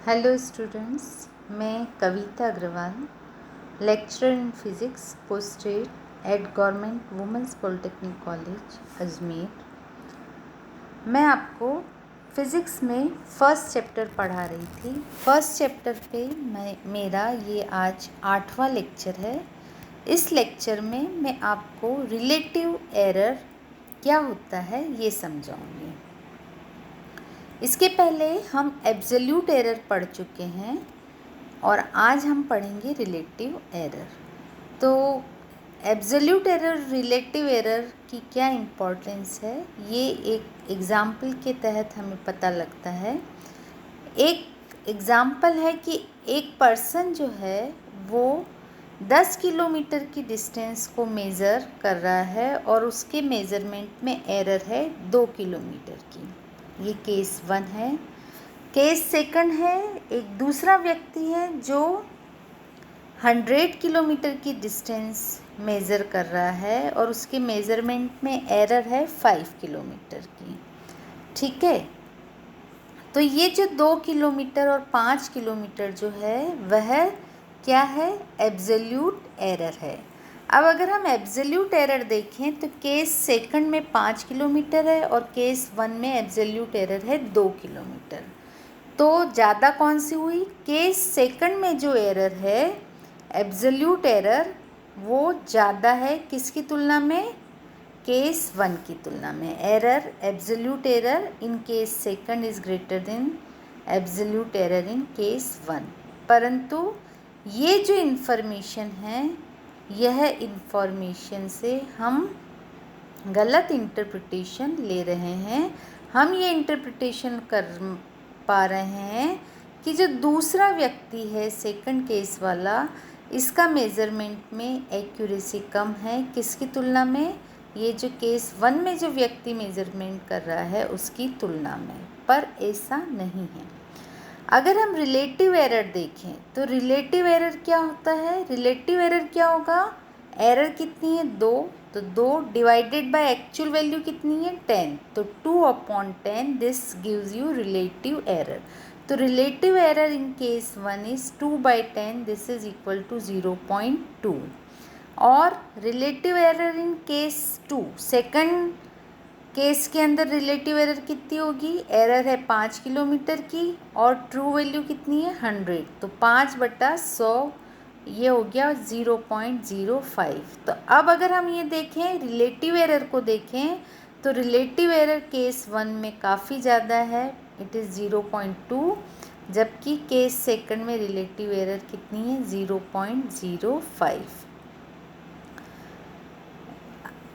Hello students, मैं Kavita Agarwal, lecturer in physics posted at government women's polytechnic college Ajmer. मैं आपको physics में फ़र्स्ट चैप्टर पढ़ा रही थी। फ़र्स्ट चैप्टर पे मेरा ये आज 8वां लेक्चर है। इस लेक्चर में मैं आपको रिलेटिव एरर क्या होता है ये समझाऊंगी। इसके पहले हम एब्सोल्यूट एरर पढ़ चुके हैं और आज हम पढ़ेंगे रिलेटिव एरर। तो एब्सोल्यूट एरर, रिलेटिव एरर की क्या इम्पोर्टेंस है ये एक एग्ज़ाम्पल के तहत हमें पता लगता है। एक एग्ज़ाम्पल है कि एक पर्सन जो है वो 10 किलोमीटर की डिस्टेंस को मेज़र कर रहा है और उसके मेज़रमेंट में एरर है 2 किलोमीटर की। ये केस 1 है। केस सेकंड है, एक दूसरा व्यक्ति है जो 100 किलोमीटर की डिस्टेंस मेज़र कर रहा है और उसके मेज़रमेंट में एरर है 5 किलोमीटर की। ठीक है, तो ये जो 2 किलोमीटर और 5 किलोमीटर जो है वह क्या है? एब्सोल्यूट एरर है। अब अगर हम एब्सोल्यूट एरर देखें तो केस सेकंड में 5 किलोमीटर है और केस 1 में एब्सोल्यूट एरर है 2 किलोमीटर। तो ज़्यादा कौन सी हुई? केस सेकंड में जो एरर है एब्सोल्यूट एरर वो ज़्यादा है किसकी तुलना में? केस 1 की तुलना में। Error, absolute error in case second is greater than absolute error in case 1। परंतु ये जो इन्फॉर्मेशन है, यह इन्फॉर्मेशन से हम गलत इंटरप्रिटेशन ले रहे हैं। हम ये इंटरप्रिटेशन कर पा रहे हैं कि जो दूसरा व्यक्ति है सेकंड केस वाला, इसका मेज़रमेंट में एक्यूरेसी कम है किसकी तुलना में? ये जो केस 1 में जो व्यक्ति मेज़रमेंट कर रहा है उसकी तुलना में। पर ऐसा नहीं है। अगर हम रिलेटिव एरर देखें तो रिलेटिव एरर क्या होता है? रिलेटिव एरर क्या होगा? एरर कितनी है? 2, तो 2 डिवाइडेड बाय एक्चुअल वैल्यू कितनी है? 10, तो 2/10 this gives you relative error. तो relative error in case 1 is 2/10, this is equal to 0.2। और relative error in case 2, second case के अंदर रिलेटिव एरर कितनी होगी? एरर है 5 किलोमीटर की और ट्रू वैल्यू कितनी है? 100, तो 5/100 ये हो गया 0.05। तो अब अगर हम ये देखें, रिलेटिव एरर को देखें तो रिलेटिव एरर केस 1 में काफ़ी ज़्यादा है, इट इज़ 0.2, जबकि केस सेकंड में रिलेटिव एरर कितनी है? 0.05।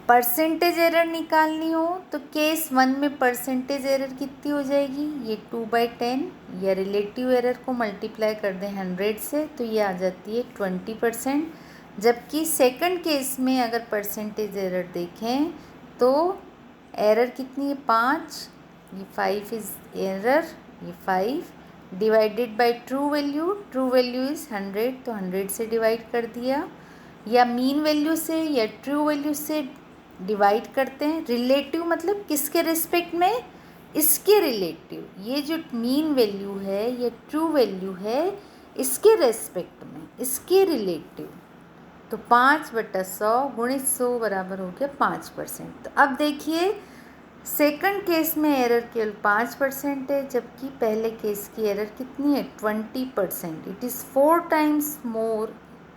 परसेंटेज एरर निकालनी हो तो केस 1 में परसेंटेज एरर कितनी हो जाएगी? ये 2/10, या रिलेटिव एरर को मल्टीप्लाई कर दें 100 से तो ये आ जाती है 20%। जबकि सेकंड केस में अगर परसेंटेज एरर देखें तो एरर कितनी है? 5, ये 5 इज़ एरर, ये 5 divided by true value, true value is 100, तो 100 से डिवाइड कर दिया, या मीन वैल्यू से या ट्रू वैल्यू से डिवाइड करते हैं। रिलेटिव मतलब किसके रिस्पेक्ट में? इसके रिलेटिव। ये जो मीन वैल्यू है, ये ट्रू वैल्यू है इसके रेस्पेक्ट में, इसके रिलेटिव। तो 5/100 गुणित 100 बराबर हो गया 5%। तो अब देखिए, सेकंड केस में एरर केवल 5% है, जबकि पहले केस की एरर कितनी है? 20%। It is 4 times more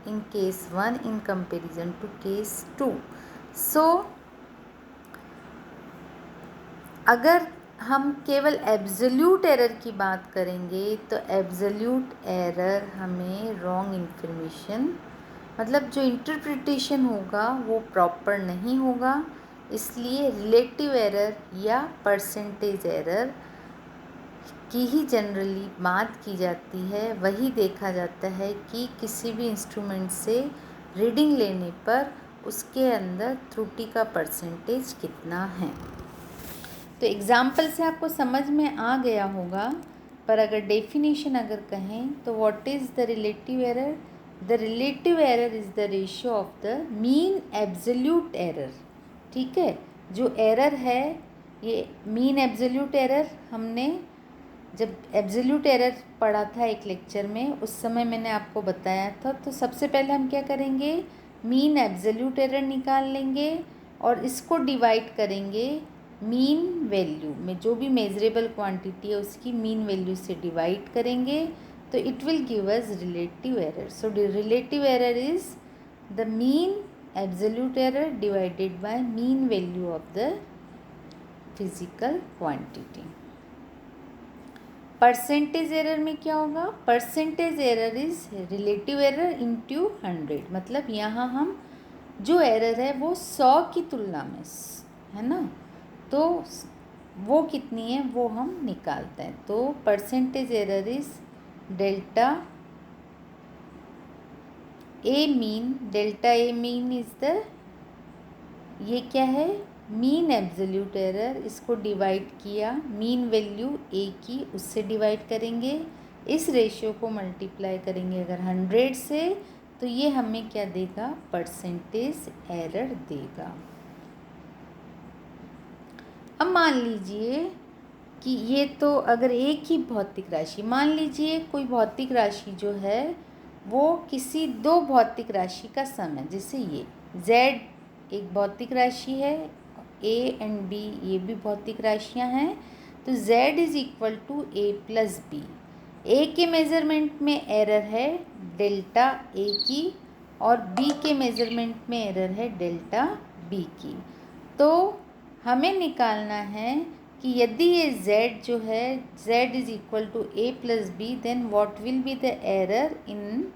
in case 1 in comparison to case 2। So अगर हम केवल एब्सोल्यूट एरर की बात करेंगे तो एब्सोल्यूट एरर हमें रॉन्ग इन्फॉर्मेशन, मतलब जो इंटरप्रिटेशन होगा वो प्रॉपर नहीं होगा। इसलिए रिलेटिव एरर या परसेंटेज एरर की ही जनरली बात की जाती है। वही देखा जाता है कि किसी भी इंस्ट्रूमेंट से रीडिंग लेने पर उसके अंदर त्रुटि का परसेंटेज कितना है। तो एग्ज़ाम्पल से आपको समझ में आ गया होगा, पर अगर डेफिनेशन अगर कहें तो what is the relative error? The relative error is the ratio of the mean absolute error. ठीक है, जो एरर है ये मीन एब्सोल्यूट एरर हमने जब एब्सोल्यूट एरर पढ़ा था एक लेक्चर में, उस समय मैंने आपको बताया था। तो सबसे पहले हम क्या करेंगे, मीन एब्सोल्यूट एरर निकाल लेंगे और इसको डिवाइड करेंगे मीन वैल्यू में, जो भी मेजरेबल क्वांटिटी है उसकी मीन वैल्यू से डिवाइड करेंगे, तो it will give us relative error. So relative error is the mean absolute error divided by mean value of the physical quantity. Percentage error में क्या होगा, percentage error is relative error into 100, मतलब यहाँ हम जो error है वो 100 की तुलना में है ना, तो वो कितनी है वो हम निकालते हैं। तो percentage error is delta A mean, delta A mean is the, ये क्या है, मीन एब्सोल्यूट एरर, इसको डिवाइड किया मीन वैल्यू ए की, उससे डिवाइड करेंगे, इस रेशियो को मल्टीप्लाई करेंगे अगर 100 से, तो ये हमें क्या देगा, परसेंटेज एरर देगा। अब मान लीजिए कि ये तो अगर एक ही भौतिक राशि, मान लीजिए कोई भौतिक राशि जो है वो किसी दो भौतिक राशि का सम है, जैसे ये z एक भौतिक राशि है, a एंड b ये भी भौतिक राशियां हैं, तो z is equal to a plus B. a के मेज़रमेंट में एरर है डेल्टा a की और b के मेज़रमेंट में एरर है डेल्टा b की। तो हमें निकालना है कि यदि ये z जो है z is equal to a plus B, then what will be the error in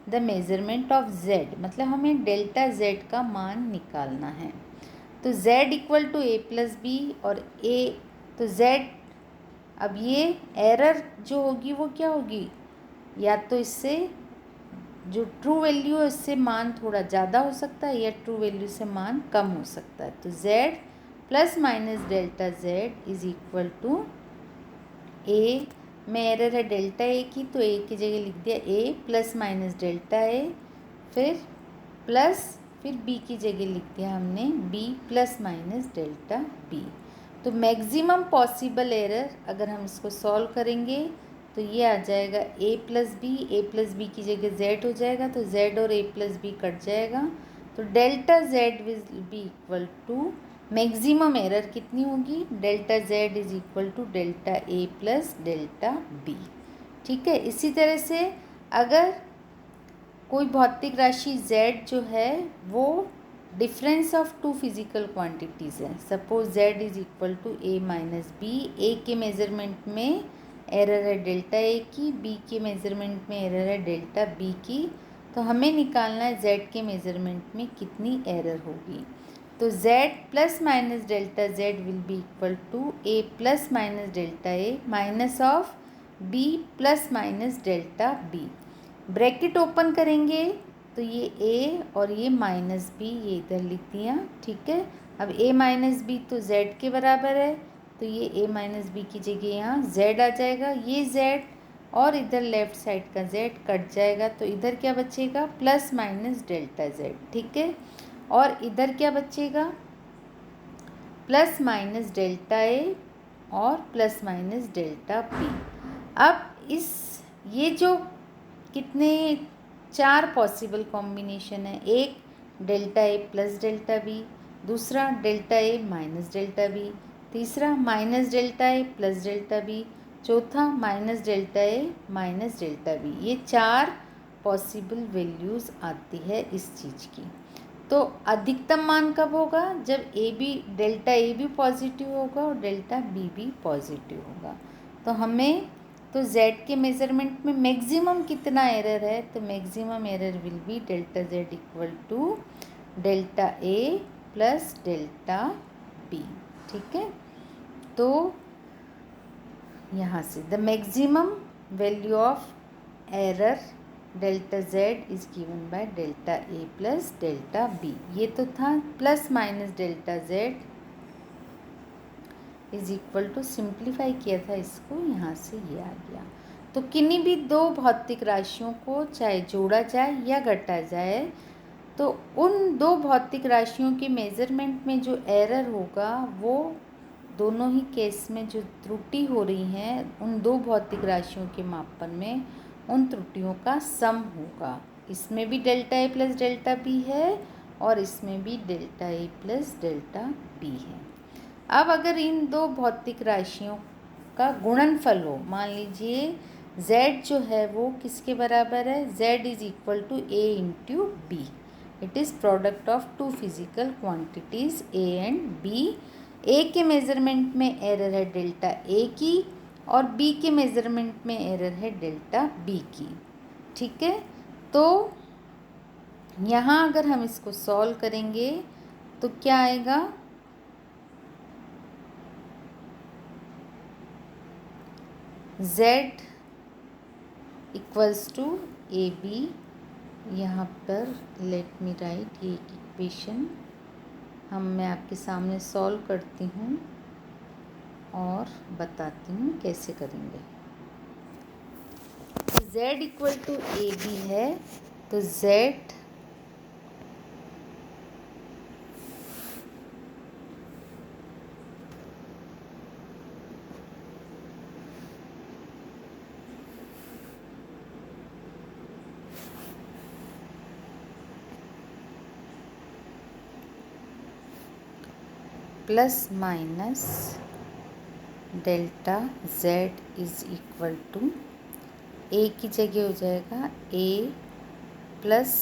the measurement of z, मतलब हमें डेल्टा z का मान निकालना है। तो z equal to a plus B और a, तो z, अब ये एरर जो होगी वो क्या होगी, या तो इससे जो ट्रू वैल्यू है उससे मान थोड़ा ज़्यादा हो सकता है, या ट्रू वैल्यू से मान कम हो सकता है। तो z plus minus delta z is equal to a में एरर है डेल्टा a की, तो a की जगह लिख दिया a plus minus delta a, फिर b की जगह लिख दिया हमने b plus minus delta b। तो मैक्सिमम पॉसिबल एरर अगर हम इसको सॉल्व करेंगे तो ये आ जाएगा a प्लस बी की जगह z हो जाएगा, तो z और a प्लस बी कट जाएगा, तो delta z will be equal to, maximum error कितनी होगी, delta z is equal to delta a plus delta b। ठीक है, इसी तरह से अगर कोई भौतिक राशि z जो है वो difference of two physical quantities है, suppose z is equal to a minus b, a के मेज़रमेंट में एरर है डेल्टा a की, b के मेज़रमेंट में एरर है डेल्टा b की, तो हमें निकालना है z के मेज़रमेंट में कितनी एरर होगी। तो z plus minus delta z will be equal to a plus minus delta a minus of b plus minus delta b। Bracket open करेंगे तो ये a और ये माइनस b, ये इधर लिख दिया। ठीक है, अब a माइनस बी तो z के बराबर है, तो ये a माइनस बी की जगह यहाँ z आ जाएगा, ये z और इधर लेफ्ट साइड का z कट जाएगा, तो इधर क्या बचेगा, प्लस माइनस डेल्टा z। ठीक है, और इधर क्या बचेगा, प्लस माइनस डेल्टा a और प्लस माइनस डेल्टा b। अब इस ये जो कितने 4 पॉसिबल कॉम्बिनेशन है, एक delta A plus delta B, दूसरा delta A minus delta B, तीसरा minus delta A plus delta B, चौथा minus delta A minus delta B. ये 4 पॉसिबल वैल्यूज़ आती है इस चीज़ की। तो अधिकतम मान कब होगा, जब ए बी डेल्टा ए भी पॉजिटिव होगा और डेल्टा बी भी पॉजिटिव होगा। तो हमें तो z के मेज़रमेंट में मैक्सिमम कितना एरर है, तो maximum error will be delta z equal to delta a plus delta b। ठीक है, तो यहाँ से the maximum value of error delta z is given by delta a plus delta b। ये तो था plus minus delta z is equal to, simplify किया था इसको, यहाँ से ये आ गया। तो किन्हीं भी दो भौतिक राशियों को चाहे जोड़ा जाए या घटा जाए, तो उन दो भौतिक राशियों के मेज़रमेंट में जो एरर होगा वो दोनों ही केस में जो त्रुटि हो रही है उन दो भौतिक राशियों के मापन में उन त्रुटियों का सम होगा। इसमें भी delta A plus delta B है और इसमें भी delta A plus delta B है। अब अगर इन दो भौतिक राशियों का गुणनफल हो, मान लीजिए z जो है वो किसके बराबर है, z is equal to a into B. It is product of two physical quantities a and b। a के मेज़रमेंट में एरर है डेल्टा a की और b के मेज़रमेंट में एरर है डेल्टा b की। ठीक है, तो यहाँ अगर हम इसको सॉल्व करेंगे तो क्या आएगा, z equals to A B. यहाँ पर लेट मी राइट ये इक्वेशन मैं आपके सामने सॉल्व करती हूँ और बताती हूँ कैसे करेंगे। z equal to A B है, तो z plus minus delta z is equal to a की जगह हो जाएगा a प्लस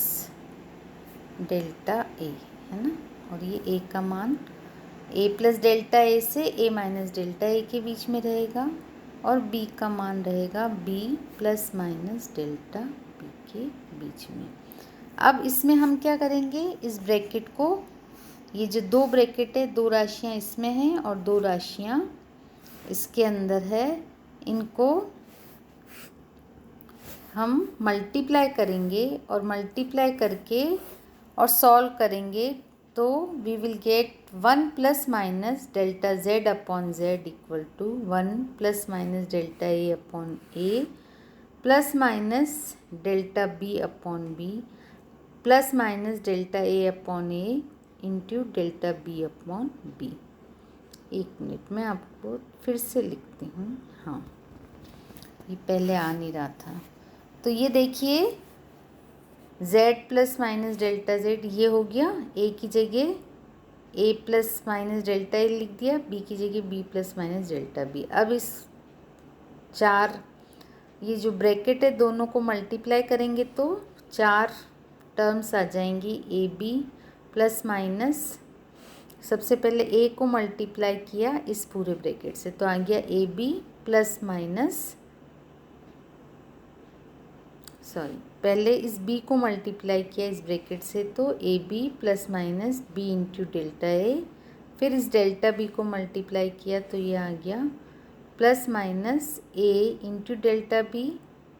डेल्टा a, है ना। और ये a का मान a प्लस डेल्टा a से a माइनस डेल्टा a के बीच में रहेगा और b का मान रहेगा b plus minus delta b के बीच में। अब इसमें हम क्या करेंगे, इस ब्रैकेट को, ये जो दो ब्रैकेट है, दो राशियाँ इसमें हैं और दो राशियाँ इसके अंदर है, इनको हम मल्टीप्लाई करेंगे और मल्टीप्लाई करके और सॉल्व करेंगे तो we will get 1 plus minus delta z upon z equal to 1 plus minus delta a upon a plus minus delta b upon b plus minus delta a upon a into delta b upon b। एक minute में आपको फिर से लिखती हूँ। हाँ, ये पहले आ नहीं रहा था। तो ये देखिए z plus minus delta z ये हो गया, a की जगह a plus minus delta a लिख दिया, b की जगह b plus minus delta b। अब इस चार ये जो ब्रैकेट है दोनों को मल्टीप्लाई करेंगे तो चार टर्म्स आ जाएंगी, ए बी प्लस माइनस, सबसे पहले a को मल्टीप्लाई किया इस पूरे ब्रैकेट से तो आ गया A B plus minus, sorry पहले इस b को मल्टीप्लाई किया इस ब्रैकेट से तो a B plus minus b into delta a, फिर इस डेल्टा b को मल्टीप्लाई किया तो ये आ गया plus minus a into delta b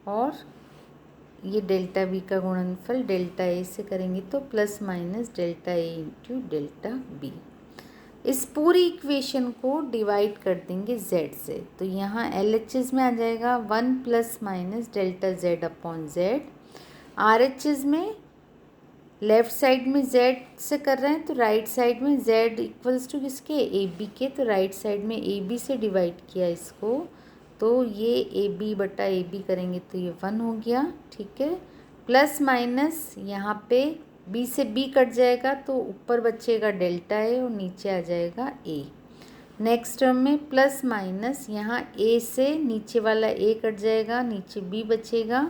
और ये डेल्टा b का गुणनफल डेल्टा a से करेंगे तो plus minus delta a into delta b। इस पूरी इक्वेशन को डिवाइड कर देंगे z से तो यहाँ LHS में आ जाएगा 1 plus minus delta z upon z। RHS में लेफ़्ट साइड में z से कर रहे हैं तो राइट साइड में z इक्वल्स टू किसके, ए बी के, तो राइट साइड में ए बी से डिवाइड किया इसको तो ये ए बी बटा ए बी करेंगे तो ये 1 हो गया। ठीक है, प्लस माइनस यहाँ पे b से b कट जाएगा तो ऊपर बचेगा डेल्टा ए और नीचे आ जाएगा a। नेक्स्ट टर्म में प्लस माइनस यहाँ a से नीचे वाला a कट जाएगा, नीचे b बचेगा,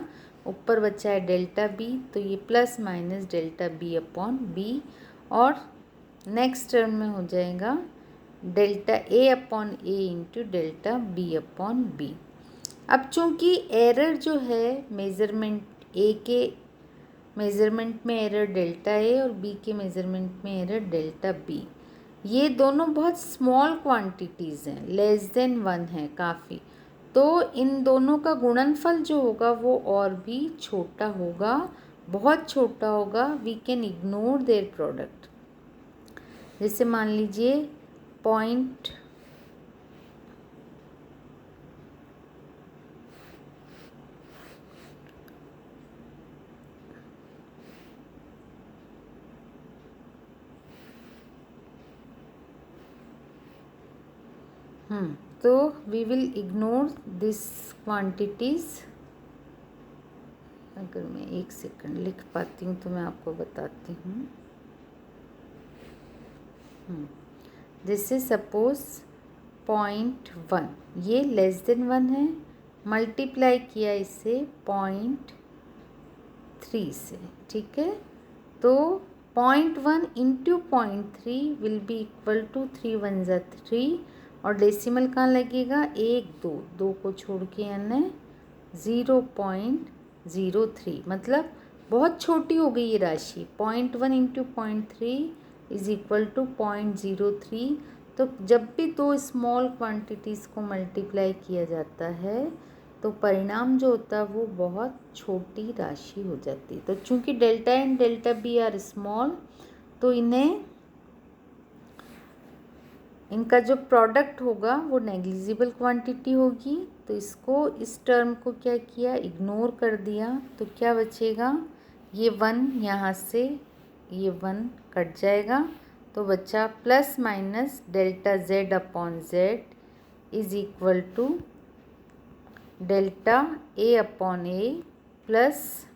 ऊपर बचा है डेल्टा b तो ये plus minus delta b upon b और नेक्स्ट टर्म में हो जाएगा delta a upon a into delta b upon b। अब चूँकि एरर जो है मेज़रमेंट a के मेज़रमेंट में एरर डेल्टा a और b के मेज़रमेंट में एरर डेल्टा b, ये दोनों बहुत स्मॉल क्वांटिटीज़ हैं, लेस देन 1 है काफ़ी, तो इन दोनों का गुणनफल जो होगा वो और भी छोटा होगा, बहुत छोटा होगा। We can ignore their product. जैसे मान लीजिए पॉइंट तो we will ignore this quantities. अगर मैं 1 सेकंड लिख पाती हूँ तो मैं आपको बताती हूँ। दिस इज सपोज 0.1, ये लेस देन 1 है, मल्टीप्लाई किया इसे 0.3 से, ठीक है। तो 0.1 into 0.3 will be equal to 3 1 ज़ा 3, और डेसिमल कहाँ लगेगा, 1 2 2 को छोड़ के यानी 0.03, मतलब बहुत छोटी हो गई ये राशि। 0.1 इंटू 0.3 इज इक्वल टू 0.03। तो जब भी दो स्मॉल क्वांटिटीज़ को मल्टीप्लाई किया जाता है तो परिणाम जो होता है वो बहुत छोटी राशि हो जाती है। तो चूंकि delta and delta B are small, तो इनका जो प्रोडक्ट होगा वो नेग्लिजिबल क्वांटिटी होगी। तो इसको, इस टर्म को क्या किया, इग्नोर कर दिया। तो क्या बचेगा, ये 1 यहाँ से ये 1 कट जाएगा, तो बचा plus minus delta Z upon Z is equal to delta A upon A plus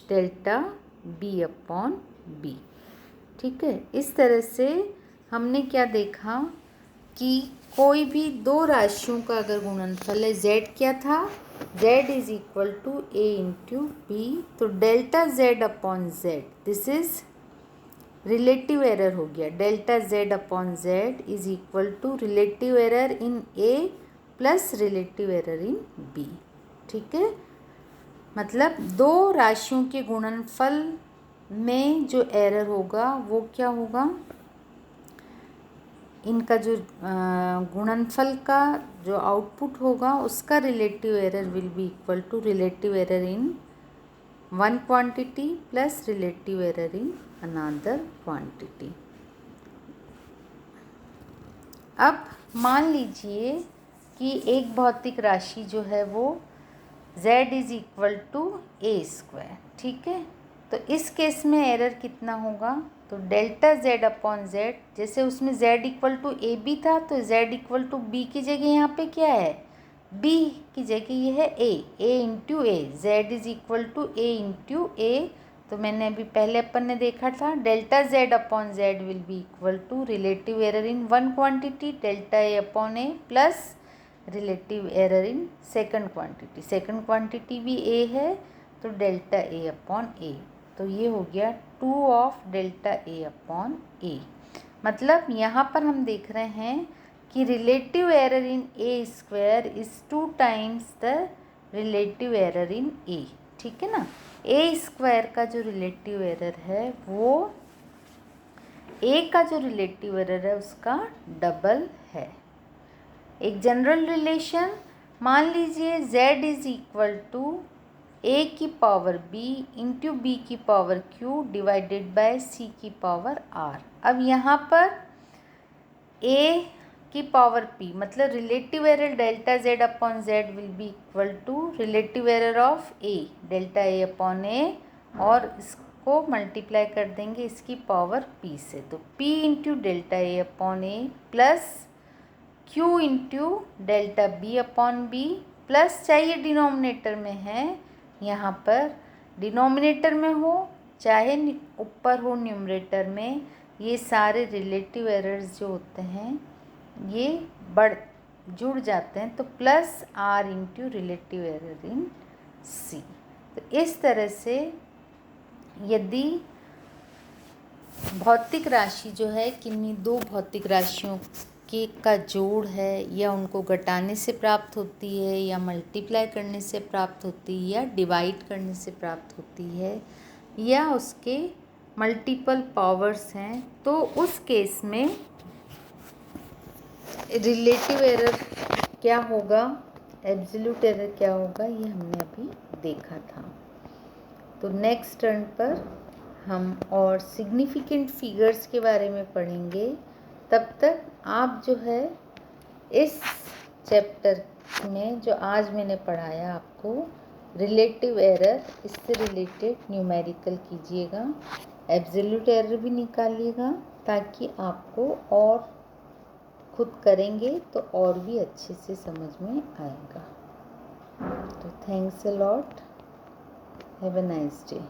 delta B upon B, ठीक है। इस तरह से हमने क्या देखा कि कोई भी दो राशियों का अगर गुणनफल है, z क्या था, z is equal to a into b, तो delta z upon z, this is relative error हो गया। Delta z upon Z is equal to relative error in a plus relative error in b, ठीक है। मतलब दो राशियों के गुणनफल में जो एरर होगा वो क्या होगा, इनका जो गुणनफल का जो आउटपुट होगा उसका relative error will be equal to relative error in one quantity plus relative error in another quantity. अब मान लीजिए कि एक भौतिक राशि जो है वो z is equal to A square, ठीक है। तो इस केस में एरर कितना होगा, तो डेल्टा z अपॉन जेड, जैसे उसमें z equal to A B था तो z इक्वल टू बी की जगह यहाँ पे क्या है, b की जगह ये है a into a, z is equal to a into a. तो मैंने अभी पहले अपन ने देखा था delta z upon Z will be equal to relative error in one quantity delta A upon A plus relative error in second quantity, second quantity भी a है तो डेल्टा a अपॉन ए। तो ये हो गया 2 of delta a upon a. मतलब यहाँ पर हम देख रहे हैं कि relative error in a square is 2 times the relative error in a, ठीक है ना। ए स्क्वायर का जो रिलेटिव एरर है वो ए का जो रिलेटिव एरर है उसका डबल है। एक जनरल रिलेशन, मान लीजिए z is equal to a की पावर b इंटू बी की power q divided by c की पावर r। अब यहाँ पर a की पावर p, मतलब relative error delta z upon Z will be equal to relative error of a delta a upon a, और इसको multiply कर देंगे इसकी पावर p से, तो p into delta a upon a plus q into delta B upon B, plus चाहिए denominator में है, यहाँ पर डिनोमिनेटर में हो चाहे ऊपर हो न्यूमरेटर में, ये सारे रिलेटिव एरर्स जो होते हैं ये जुड़ जाते हैं, तो plus r into relative error in c. तो इस तरह से यदि भौतिक राशि जो है किन्हीं दो भौतिक राशियों के का जोड़ है, या उनको घटाने से प्राप्त होती है, या मल्टीप्लाई करने से प्राप्त होती है, या डिवाइड करने से प्राप्त होती है, या उसके मल्टीपल पावर्स हैं, तो उस केस में रिलेटिव एरर क्या होगा, एब्सोल्यूट एरर क्या होगा, ये हमने अभी देखा था। तो नेक्स्ट टर्न पर हम और सिग्निफिकेंट फिगर्स के बारे में पढ़ेंगे। तब तक आप जो है इस चैप्टर में जो आज मैंने पढ़ाया आपको रिलेटिव एरर, इससे रिलेटेड न्यूमेरिकल कीजिएगा, एब्सोल्यूट एरर भी निकालिएगा, ताकि आपको और खुद करेंगे तो और भी अच्छे से समझ में आएगा। तो thanks a lot, have a nice day.